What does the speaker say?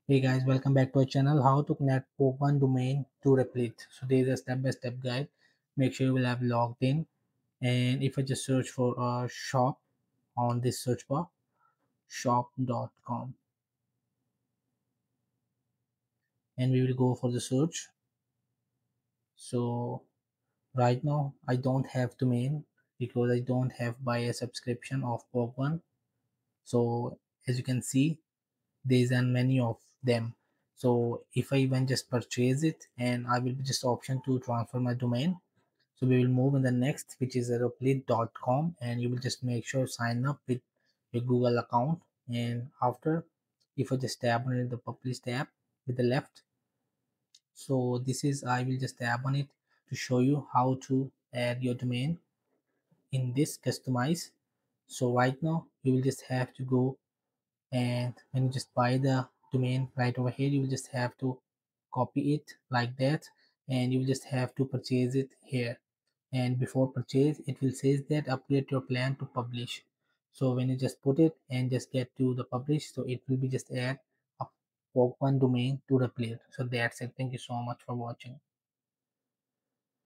Hey guys, welcome back to our channel. How to connect Porkbun domain to Replit. So there is a step-by-step guide. Make sure you will have logged in. And if I just search for a shop on this search bar, shop.com, and we will go for the search. So right now I don't have domain because I don't have buy a subscription of Porkbun. So as you can see, there is a many of them. So if I even just purchase it, and I will be just option to transfer my domain. So we will move in the next, which is replit.com, and you will just make sure sign up with your Google account. And after, if I just tap on it, the publish tab with the left, so this is, I will just tap on it to show you how to add your domain in this customize. So right now you will just have to go, and when you just buy the domain right over here, you will just have to copy it like that, and you will just have to purchase it here. And before purchase, it will says that upgrade your plan to publish. So when you just put it and just get to the publish, so it will be just add a Porkbun domain to the plate. So that's it. Thank you so much for watching.